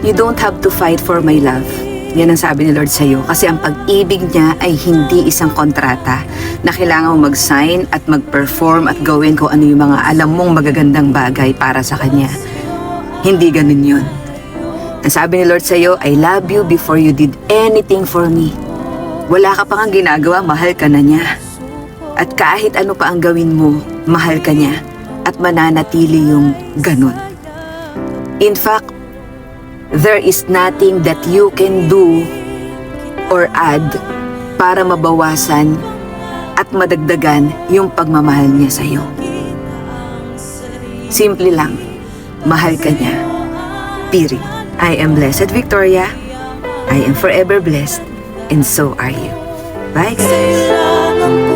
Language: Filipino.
You don't have to fight for my love. Yan ang sabi ni Lord sa'yo. Kasi ang pag-ibig niya ay hindi isang kontrata na kailangan mo mag-sign at mag-perform at gawin kung ano yung mga alam mong magagandang bagay para sa Kanya. Hindi ganun yun. Ang sabi ni Lord sa'yo, I love you before you did anything for me. Wala ka pa nga ginagawa, mahal ka na niya. At kahit ano pa ang gawin mo, mahal ka niya. At mananatili yung ganun. In fact, there is nothing that you can do or add para mabawasan at madagdagan yung pagmamahal niya sa'yo. Simple lang, mahal ka niya. Period. I am Blessed Victoria. I am forever blessed, and so are you. Bye guys!